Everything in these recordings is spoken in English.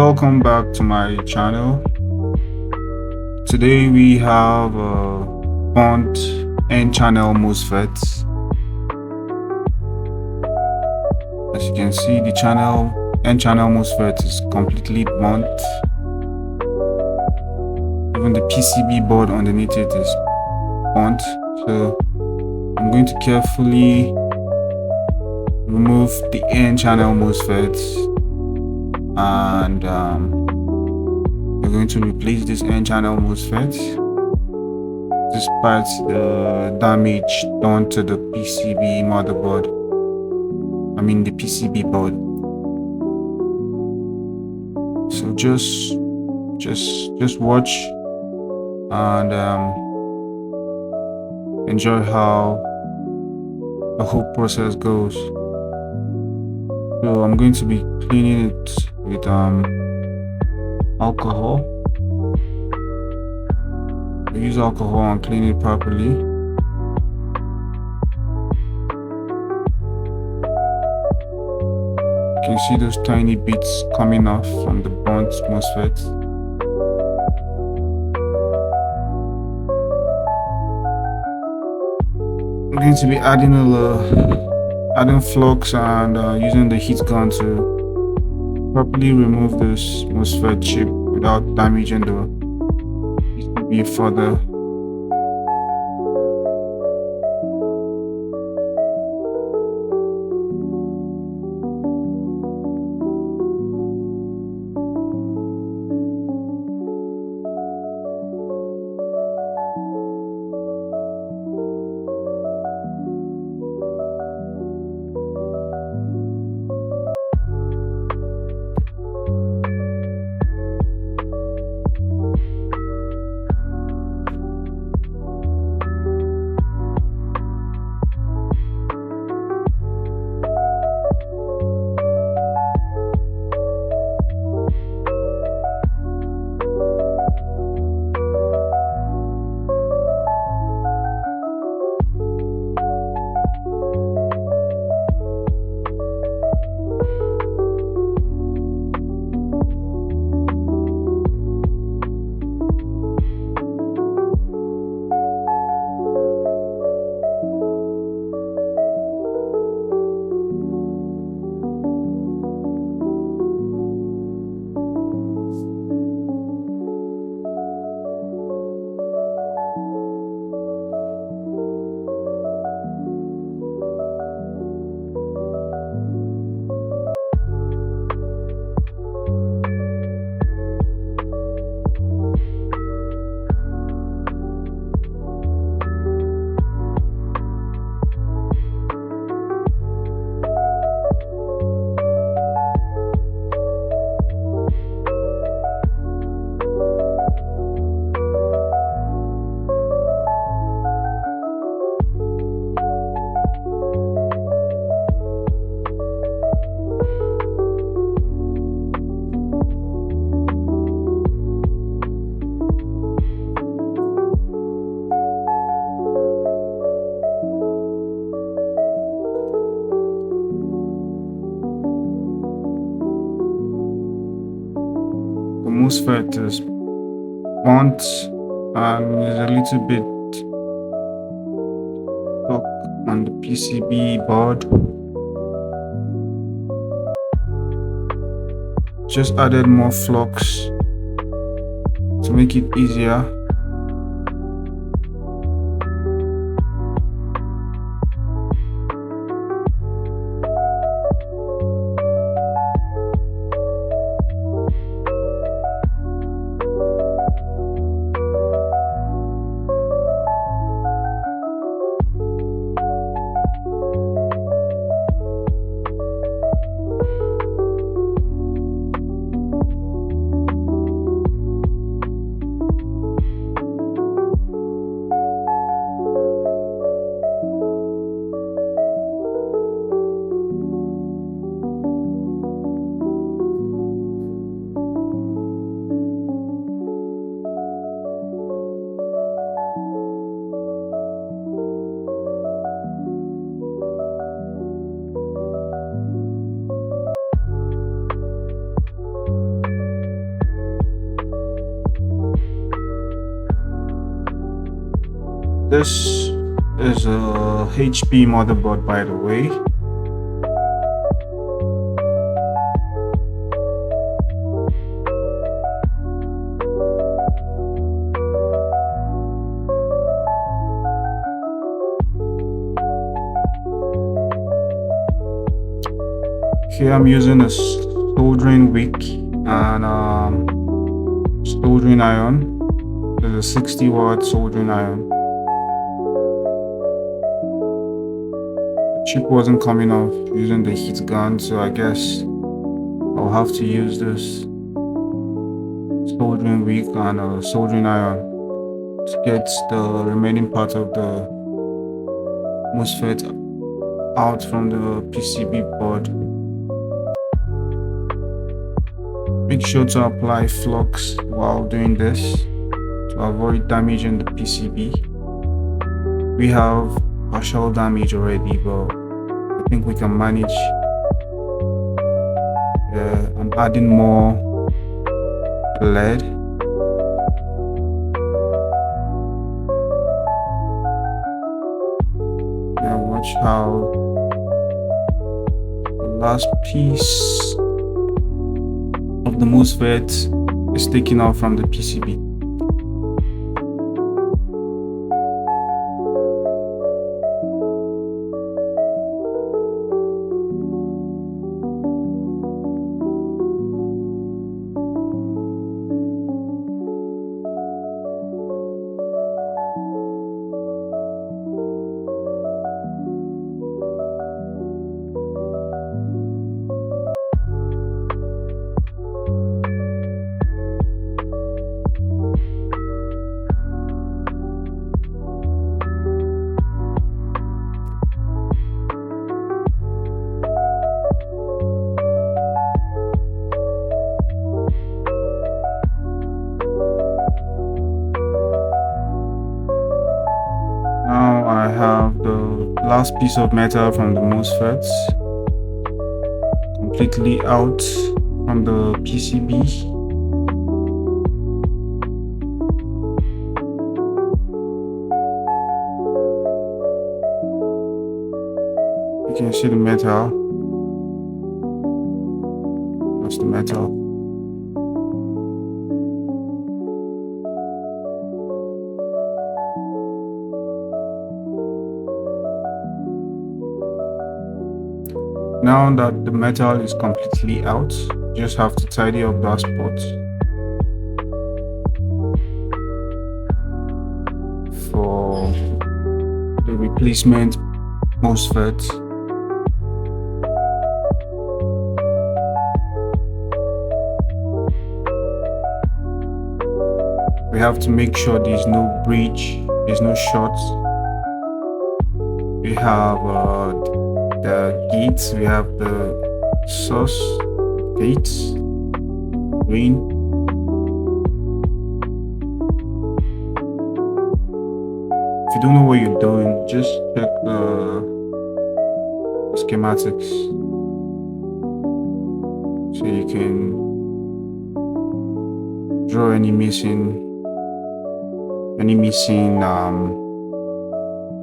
welcome back to my channel. Today we have burnt N-channel Mosfet. As you can see, the N-channel Mosfet is completely burnt. Even the PCB board underneath it is burnt. So I'm going to carefully remove the N-channel Mosfet, and we're going to replace this N-channel Mosfet despite the damage done to the PCB motherboard. The PCB board. So just watch and enjoy how the whole process goes. So I'm going to be cleaning it with alcohol. Use alcohol and clean it properly. You can see those tiny bits coming off from the burnt MOSFET. I'm going to be adding flux and using the heat gun to properly remove this MOSFET chip without damaging the PCB further. The MOSFET is burnt and is a little bit stuck on the PCB board. Just added more flux to make it easier. This is a HP motherboard, by the way. Here I'm using a soldering wick and soldering iron. There's a 60-watt soldering iron. The chip wasn't coming off using the heat gun, so I guess I'll have to use this soldering wick and a soldering iron to get the remaining part of the MOSFET out from the PCB board. Make sure to apply flux while doing this to avoid damaging the PCB. We have partial damage already, but I think we can manage. I'm adding more lead. Watch how the last piece of the MOSFET is taken out from the PCB. Now I have the last piece of metal from the MOSFETs completely out from the PCB. You can see the metal. That's the metal. Now that the metal is completely out, you just have to tidy up that spot for the replacement MOSFET. We have to make sure there's no breach, there's no shorts. We have the gates, we have the source gates, green. If you don't know what you're doing, just check the schematics so you can draw any missing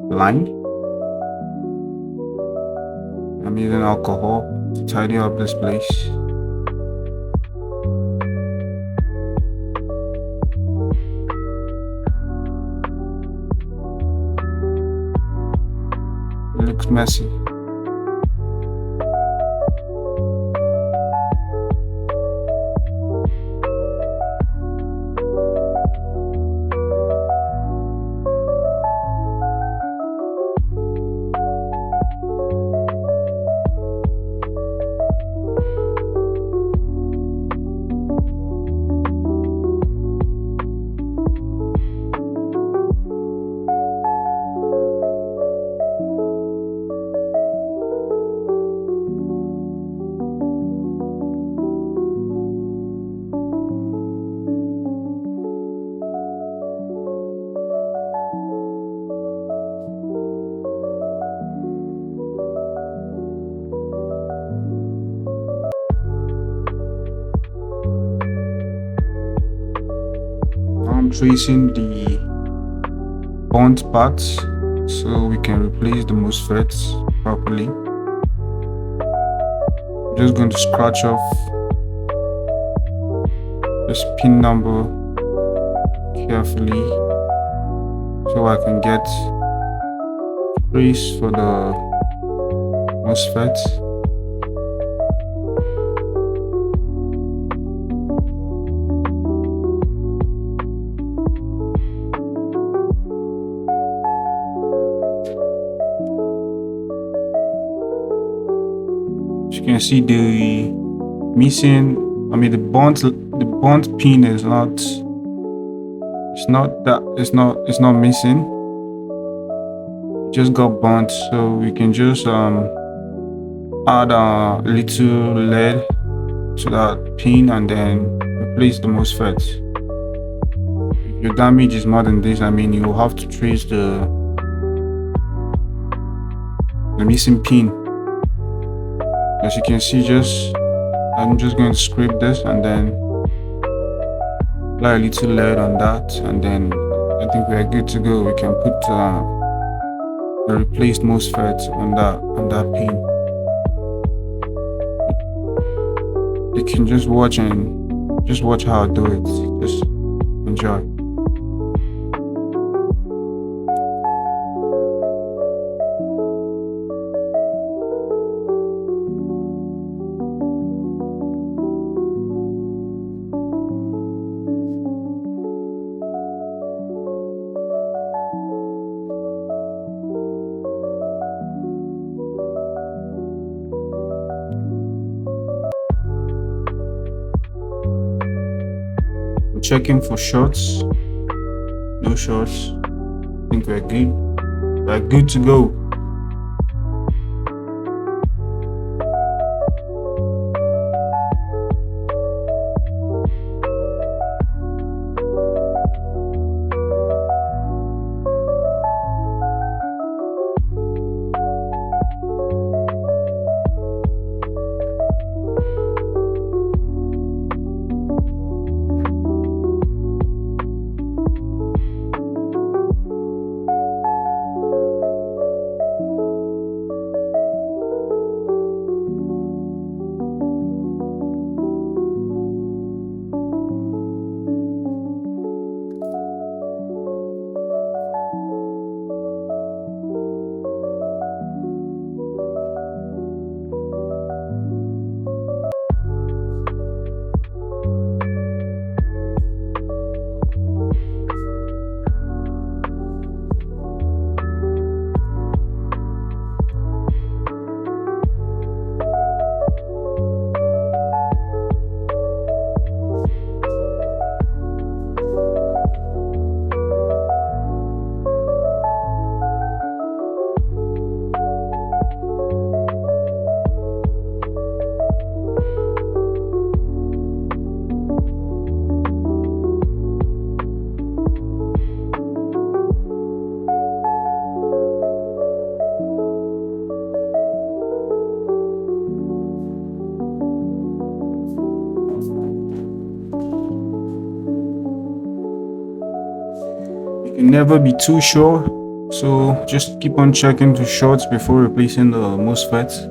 line. I'm using alcohol to tidy up this place. It looks messy. I'm tracing the burnt parts so we can replace the MOSFETs properly. I'm just going to scratch off this pin number carefully so I can get trace for the MOSFET. As you can see, the burnt pin is it's not missing. It just got burnt, so we can just add a little lead to that pin and then replace the MOSFET. If your damage is more than this, I mean, you will have to trace the missing pin. As you can see, I'm just going to scrape this and then apply a little lead on that, and then I think we are good to go. We can put the replaced MOSFET on that pin. You can just watch how I do it. Just enjoy. Checking for shorts. No shorts. I think we're good. We're good to go. You can never be too sure, so just keep on checking the shorts before replacing the MOSFET.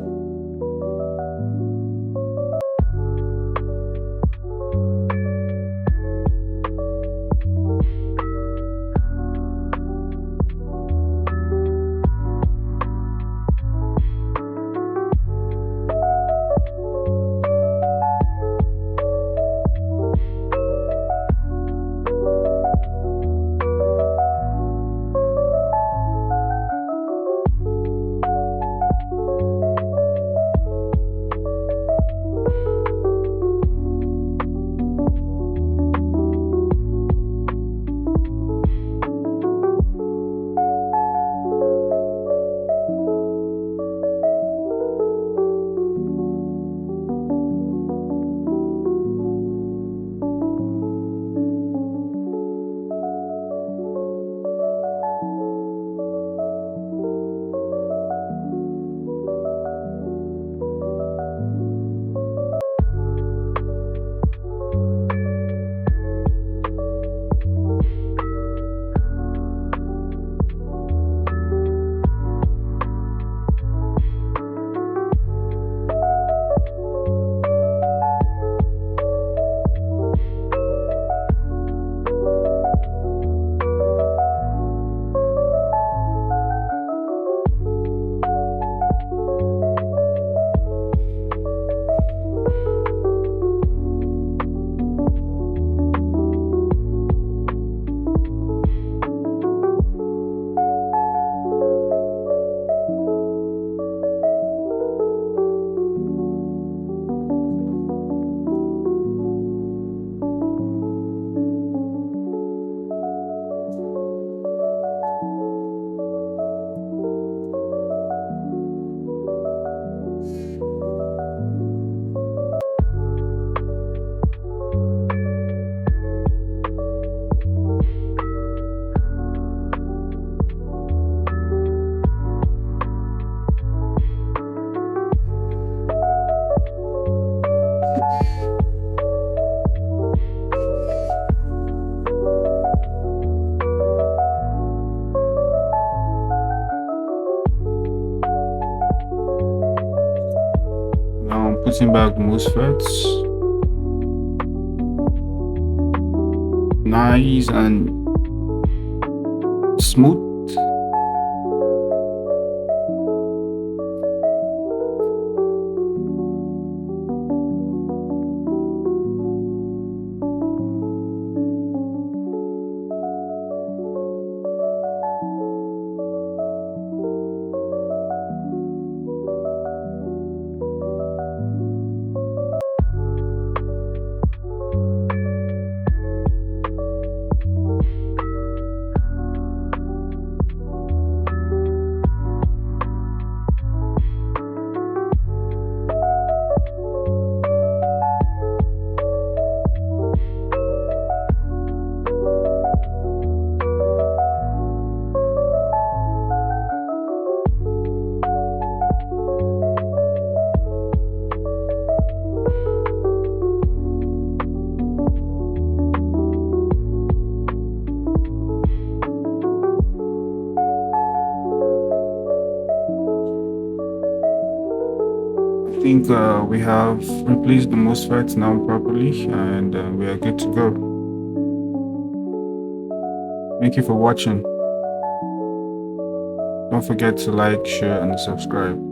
testing back MOSFETs. Nice and smooth. I think we have replaced the MOSFET now properly, and we are good to go. Thank you for watching. Don't forget to like, share, and subscribe.